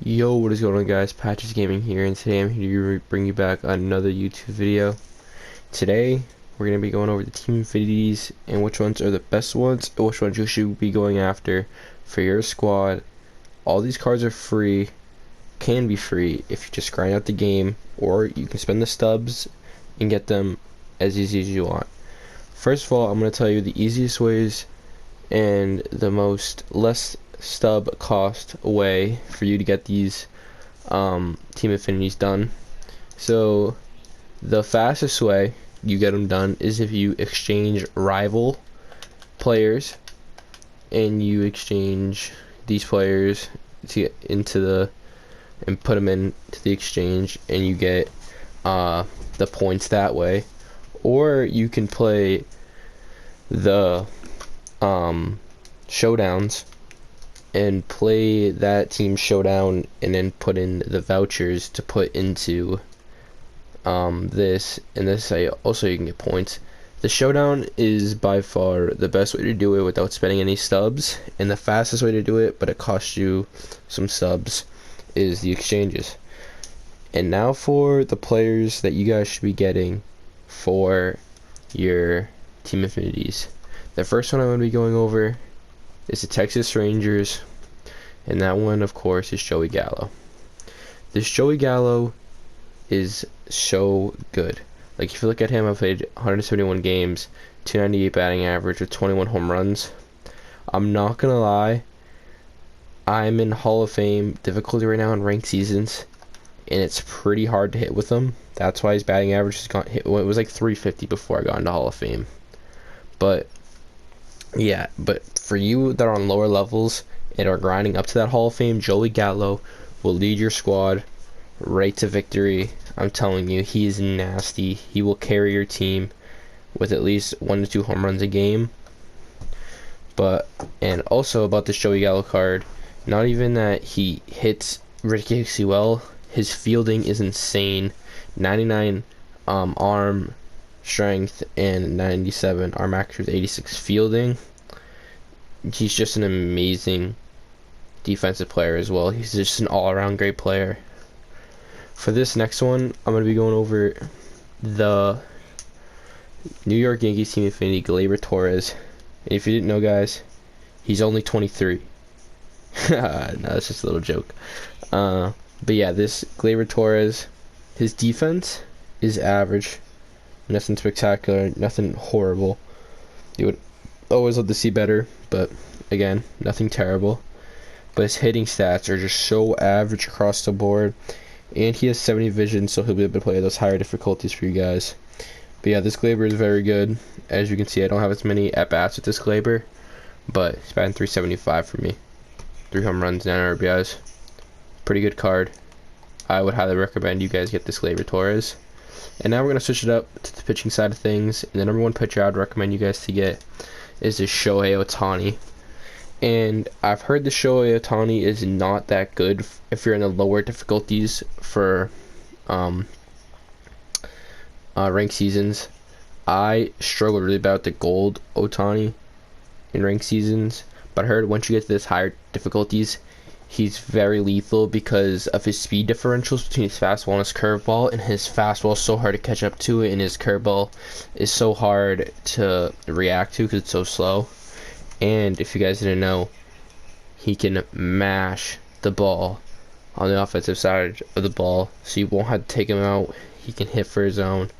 Yo, what is going on, guys? Patches Gaming here, and today I'm here to bring you back another YouTube video. Today we're going to be going over the team affinities and which ones are the best ones and which ones you should be going after for your squad. All these cards are free, can be free if you just grind out the game, or you can spend the stubs and get them as easy as you want. First of all, I'm going to tell you the easiest ways and the most less stub cost way for you to get these team affinities done. So the fastest way you get them done is if you exchange rival players and you exchange these players and put them into the exchange, and you get the points that way. Or you can play the showdowns and play that team showdown and then put in the vouchers to put into this, and this also you can get points. The showdown is by far the best way to do it without spending any stubs, and the fastest way to do it, but it costs you some stubs, is the exchanges. And now for the players that you guys should be getting for your team affinities. The first one I'm going to be going over is the Texas Rangers, and that one, of course, is Joey Gallo. This Joey Gallo is so good. Like, if you look at him, I've played 171 games, 298 batting average with 21 home runs. I'm not gonna lie, I'm in Hall of Fame difficulty right now in ranked seasons, and it's pretty hard to hit with him. That's why his batting average has gone hit. Well, it was like 350 before I got into Hall of Fame. But yeah, but for you that are on lower levels and are grinding up to that Hall of Fame, Joey Gallo will lead your squad right to victory. I'm telling you, he is nasty. He will carry your team with at least 1 to 2 home runs a game. And also about this Joey Gallo card, not even that he hits ridiculously well, his fielding is insane. 99 arm strength and 97 arm accuracy with 86 fielding. He's just an amazing defensive player as well. He's just an all-around great player. For this next one, I'm going to be going over the New York Yankees team affinity, Glaber Torres. And if you didn't know, guys, he's only 23. No, that's just a little joke. But yeah, this Glaber Torres, his defense is average. Nothing spectacular, nothing horrible. You would always love to see better, but again, nothing terrible. But his hitting stats are just so average across the board, and he has 70 vision, so he'll be able to play those higher difficulties for you guys. But yeah, this Glaber is very good. As you can see, I don't have as many at-bats with this Glaber, but he's batting 375 for me. 3 home runs, 9 RBIs. Pretty good card. I would highly recommend you guys get this Glaber Torres. And now we're going to switch it up to the pitching side of things. And the number 1 pitcher I'd recommend you guys to get is the Shohei Otani. And I've heard the Shohei Otani is not that good if you're in the lower difficulties for ranked seasons. I struggled really bad with the gold Otani in ranked seasons, but I heard once you get to this higher difficulties, he's very lethal because of his speed differentials between his fastball and his curveball, and his fastball is so hard to catch up to, and his curveball is so hard to react to because it's so slow. And if you guys didn't know, he can mash the ball on the offensive side of the ball, so you won't have to take him out. He can hit for his own.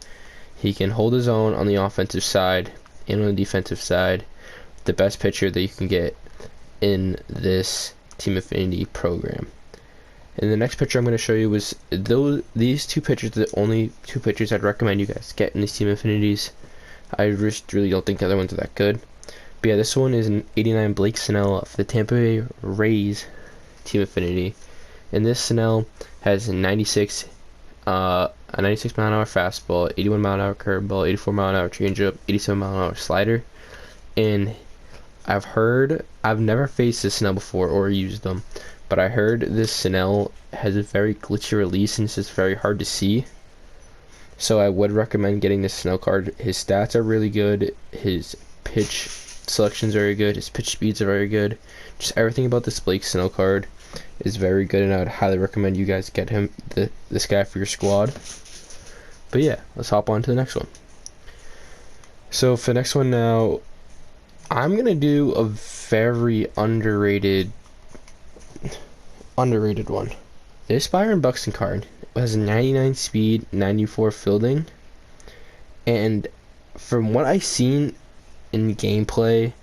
He can hold his own on the offensive side and on the defensive side. The best pitcher that you can get in this team affinity program. And the next picture I'm going to show you was these 2 pitchers are the only 2 pitchers I'd recommend you guys get in these team affinities. I just really don't think the other ones are that good. But yeah, this one is an 89 Blake Snell for the Tampa Bay Rays team affinity. And this Snell has a 96 mile an hour fastball, 81 mile an hour curveball, 84 mile an hour changeup, 87 mile an hour slider. And I've never faced this Snell before or used them, but I heard this Snell has a very glitchy release and it's just very hard to see. So I would recommend getting this Snell card. His stats are really good. His pitch selection's very good. His pitch speeds are very good. Just everything about this Blake Snell card is very good, and I would highly recommend you guys get him, this guy, for your squad. But yeah, let's hop on to the next one. So for the next one now, I'm gonna do a very underrated one. This Byron Buxton card has 99 speed, 94 fielding, and from what I've seen in gameplay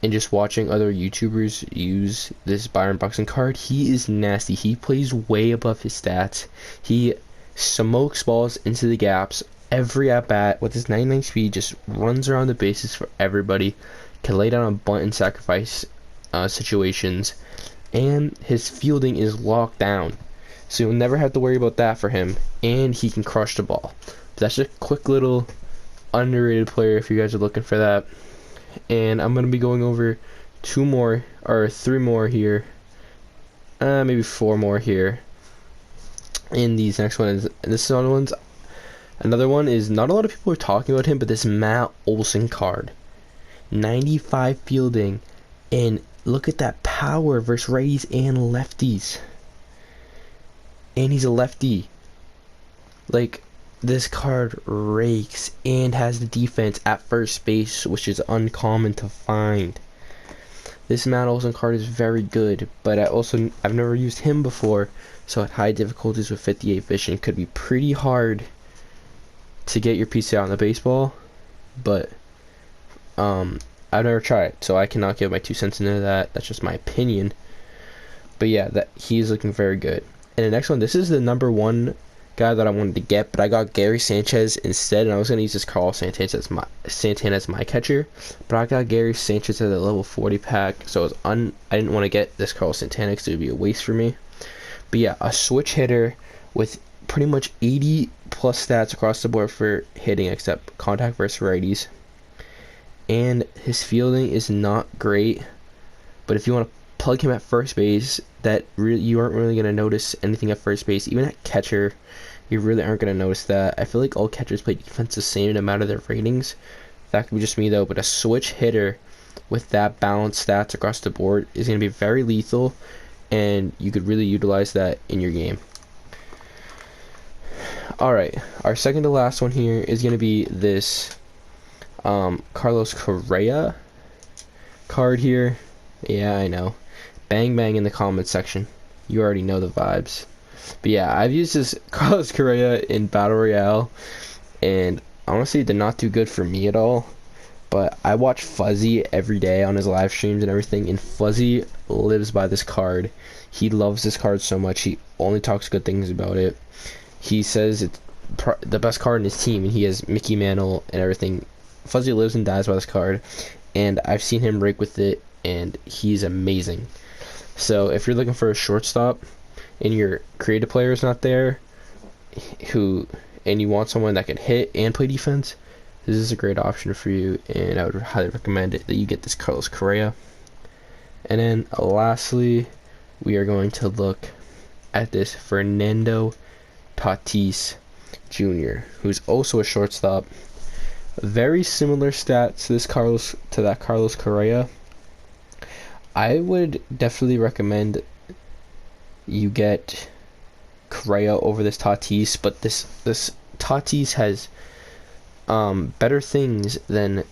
and just watching other YouTubers use this Byron Buxton card, he is nasty. He plays way above his stats. He smokes balls into the gaps every at bat with his 99 speed, just runs around the bases for everybody, can lay down a bunt and sacrifice situations, and his fielding is locked down, so you'll never have to worry about that for him, and he can crush the ball. But that's just a quick little underrated player if you guys are looking for that. And I'm going to be going over 2 more or 3 more here, maybe 4 more here in these next ones. And this one's another one is not a lot of people are talking about him, but this Matt Olson card, 95 fielding, and look at that power versus righties and lefties, and he's a lefty. Like, this card rakes and has the defense at first base, which is uncommon to find. This Matt Olson card is very good, but I've never used him before, so at high difficulties with 58 vision, it could be pretty hard to get your PCI on the baseball. But I've never tried, so I cannot give my 2 cents into that. That's just my opinion. But yeah, that he's looking very good. And the next one, this is the number 1 guy that I wanted to get, but I got Gary Sanchez instead, and I was going to use this Carlos Santana as my catcher, but I got Gary Sanchez at a level 40 pack, so I didn't want to get this Carlos Santana because it would be a waste for me. But yeah, a switch hitter with pretty much 80 plus stats across the board for hitting, except contact versus righties, and his fielding is not great, but if you want to plug him at first base, you aren't really going to notice anything at first base. Even at catcher, you really aren't going to notice that. I feel like all catchers play defense the same no matter their ratings. That could be just me though, but a switch hitter with that balanced stats across the board is going to be very lethal, and you could really utilize that in your game. Alright, our second to last one here is going to be this Carlos Correa card here. Yeah, I know. Bang bang in the comments section. You already know the vibes. But yeah, I've used this Carlos Correa in Battle Royale, and honestly, it did not do good for me at all. But I watch Fuzzy every day on his live streams and everything, and Fuzzy lives by this card. He loves this card so much. He only talks good things about it. He says it's the best card in his team, and he has Mickey Mantle and everything. Fuzzy lives and dies by this card, and I've seen him rake with it, and he's amazing. So if you're looking for a shortstop and your creative player is not there, and you want someone that can hit and play defense, this is a great option for you, and I would highly recommend it that you get this Carlos Correa. And then lastly, we are going to look at this Fernando Tatis Jr., who's also a shortstop. Very similar stats to that Carlos Correa. I would definitely recommend you get Correa over this Tatis, but this Tatis has better things than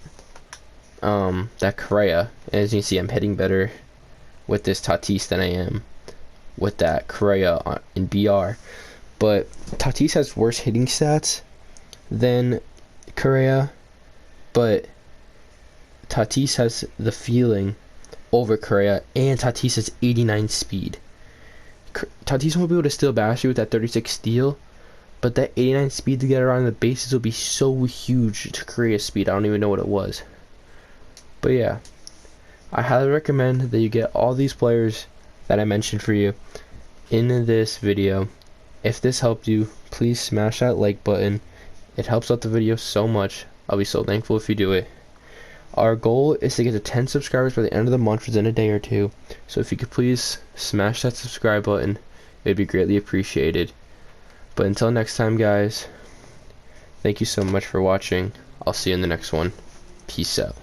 that Correa. As you can see, I'm hitting better with this Tatis than I am with that Correa in BR. But Tatis has worse hitting stats than Correa, but Tatis has the feeling over Correa, and Tatis has 89 speed. Tatis won't be able to steal base with that 36 steal, but that 89 speed to get around the bases will be so huge to Correa's speed. I don't even know what it was. But yeah, I highly recommend that you get all these players that I mentioned for you in this video. If this helped you, please smash that like button. It helps out the video so much. I'll be so thankful if you do it. Our goal is to get to 10 subscribers by the end of the month, within a day or two. So if you could please smash that subscribe button, it'd be greatly appreciated. But until next time, guys, thank you so much for watching. I'll see you in the next one. Peace out.